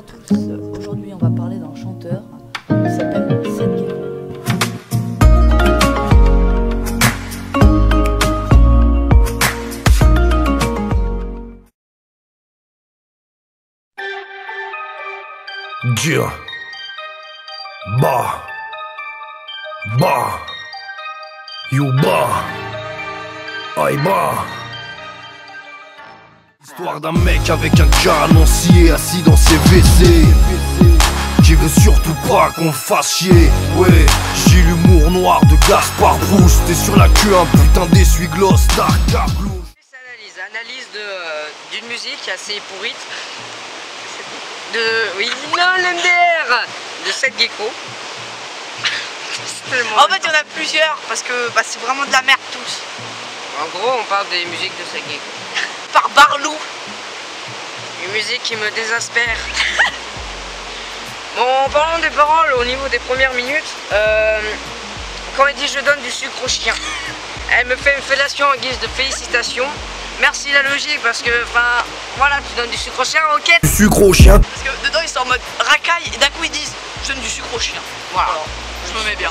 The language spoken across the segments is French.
tous, aujourd'hui on va parler d'un chanteur qui s'appelle Seth Gecko. Dia Bah Bah You Bah Aïe Bah. Histoire d'un mec avec un canoncier assis dans ses WC qui veut surtout pas qu'on le fasse chier. Ouais, j'ai l'humour noir de Gaspard Proust. T'es sur la queue un putain d'essuie-gloss Dark Carglouche. Analyse d'une musique assez pourrite oui, non, l'MDR de Seth Gecko. En fait, il y en a plusieurs parce que c'est vraiment de la merde tous. En gros, on parle des musiques de Seth Gecko. Par Barlou. Une musique qui me désespère. Bon, en parlant des paroles, au niveau des premières minutes, quand elle dit je donne du sucre au chien, elle me fait une fellation en guise de félicitations. Merci la logique parce que, enfin, voilà, tu donnes du sucre au chien, ok. Du sucre au chien. Parce que dedans ils sont en mode racaille et d'un coup ils disent je donne du sucre au chien. Voilà, je me mets bien.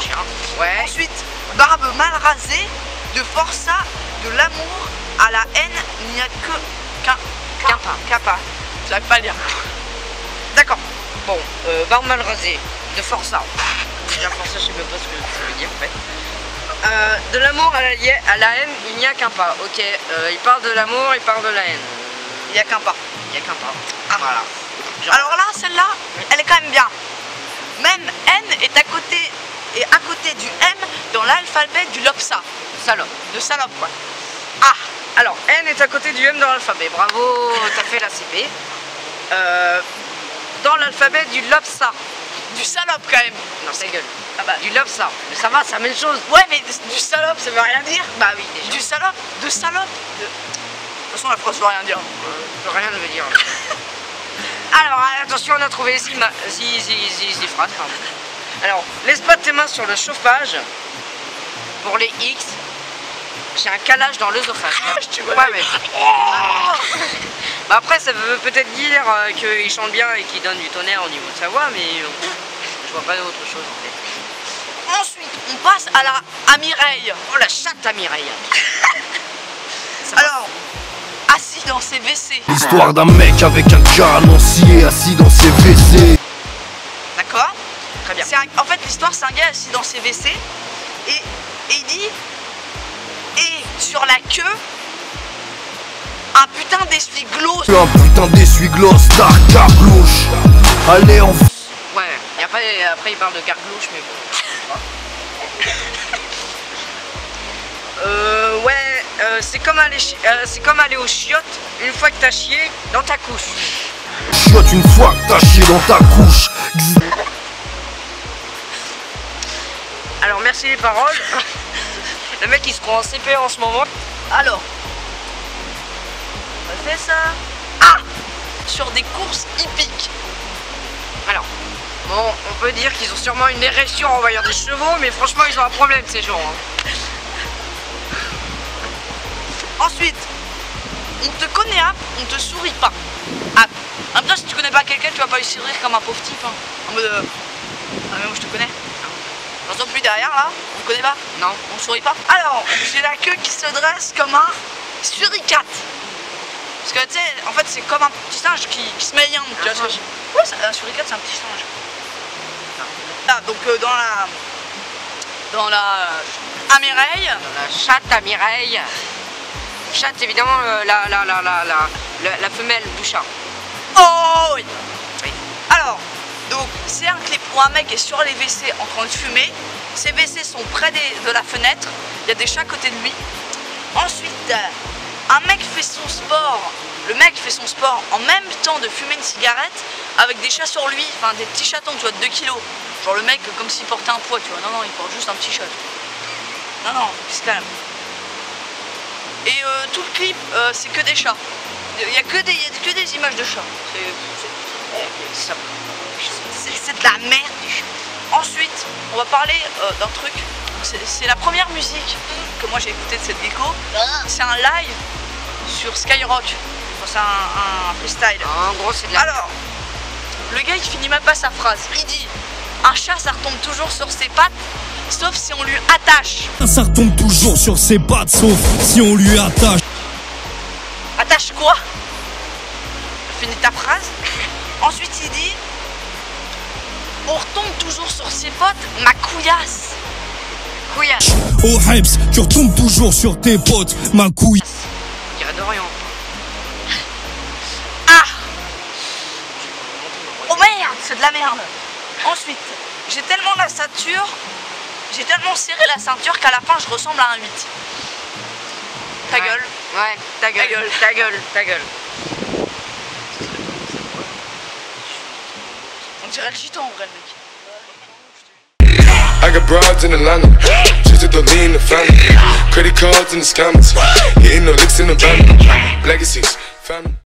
Ouais. Ensuite, barbe mal rasée, de forçat, de l'amour à la haine, il n'y a que Kappa. Je n'arrive pas à lire. D'accord. Bon, barbe mal rasée, de forçat. Déjà forçat, je sais même pas ce que ça veut dire en fait. De l'amour à la haine, il n'y a qu'un pas. Ok, il parle de l'amour, il parle de la haine. Il n'y a qu'un pas. Il n'y a qu'un pas. Ah. Voilà. Alors là, celle-là, elle est quand même bien. Même N est à côté du M dans l'alphabet du Lopsa. Salope. De salope, quoi. Ah, alors N est à côté du M dans l'alphabet. Bravo, t'as fait la CP. Dans l'alphabet du Lopsa. Du salope quand même. Non, ta gueule. Ah bah. Du Lopsa. Mais ça va, c'est la même chose. Ouais, mais du salope, ça veut rien dire. Bah oui, déjà. Du salope, de salope. De toute façon, la phrase veut rien dire. Rien ne veut dire. Alors, attention, on a trouvé 6 phrases. Alors, laisse pas tes mains sur le chauffage. Pour les X, j'ai un calage dans l'œsophage. Ouais, mais... Bah après, ça veut peut-être dire qu'il chante bien et qu'il donne du tonnerre au niveau de sa voix, mais je vois pas d'autre chose en fait. Ensuite, on passe à Mireille. Oh la chatte à Mireille. Alors, assis dans ses WC. L'histoire d'un mec avec un canoncier assis dans ses WC. D'accord. Très bien. En fait, l'histoire, c'est un gars assis dans ses WC et il dit et sur la queue un putain d'essuie-gloss. Un putain d'essuie-gloss Dark Carglouche. Allez, on... Ouais, et après il parle de carglouche, mais bon. Ouais, c'est comme aller aux chiottes une fois que t'as chié dans ta couche. Chiotte une fois que t'as chié dans ta couche. Alors merci les paroles. Le mec il se croit en CP en ce moment. Alors, on fait ça. Ah, sur des courses hippiques. Alors, bon, on peut dire qu'ils ont sûrement une érection en voyant des chevaux, mais franchement ils ont un problème ces gens. Hein. Ensuite, on te connaît, on te sourit pas. En même temps, si tu connais pas quelqu'un, tu vas pas lui sourire comme un pauvre type. Hein. En mode, ah mais moi je te connais. J'entends plus derrière là, on connaît pas. Non, on sourit pas. Alors, j'ai la queue qui se dresse comme un suricate. Parce que tu sais, en fait, c'est comme un petit singe qui se met bien. Tu vois, ouais, un suricate, c'est un petit singe. Là, donc dans la à Mireille. Dans la chatte à Mireille. Chatte évidemment la femelle du chat. Oh oui. Alors, donc c'est un clip où un mec est sur les WC en train de fumer. Ses WC sont près de la fenêtre. Il y a des chats à côté de lui. Ensuite, un mec fait son sport. Le mec fait son sport en même temps de fumer une cigarette avec des chats sur lui, enfin des petits chatons, tu vois, de 2 kilos. Genre le mec comme s'il portait un poids, tu vois. Non, il porte juste un petit chat. Non, il se calme. Et tout le clip, c'est que des chats. Il y a que des images de chats. C'est de la merde. Ensuite, on va parler d'un truc. C'est la première musique que moi j'ai écoutée de Seth Gecko. C'est un live sur Skyrock. C'est un freestyle. En gros, c'est de la... Alors, Le gars il finit même pas sa phrase. Il dit un chat ça retombe toujours sur ses pattes, sauf si on lui attache. Ça retombe toujours sur ses pattes, sauf si on lui attache. Attache quoi? Finis ta phrase. Ensuite il dit on retombe toujours sur ses potes, ma couillasse. Couillasse. Oh Heps, tu retombes toujours sur tes potes, ma couille. Il y a Dorian. Ah. Oh merde, c'est de la merde. Ensuite, j'ai tellement la ceinture, j'ai tellement serré la ceinture qu'à la fin je ressemble à un 8. Ta gueule. Ouais, ta gueule. Ta gueule. Ta gueule. Ta gueule. On dirait le gitan en vrai le mec. I got broads in Atlanta, just to lean in the family. Credit cards and the scammers, hitting the licks in the van. Legacies, family.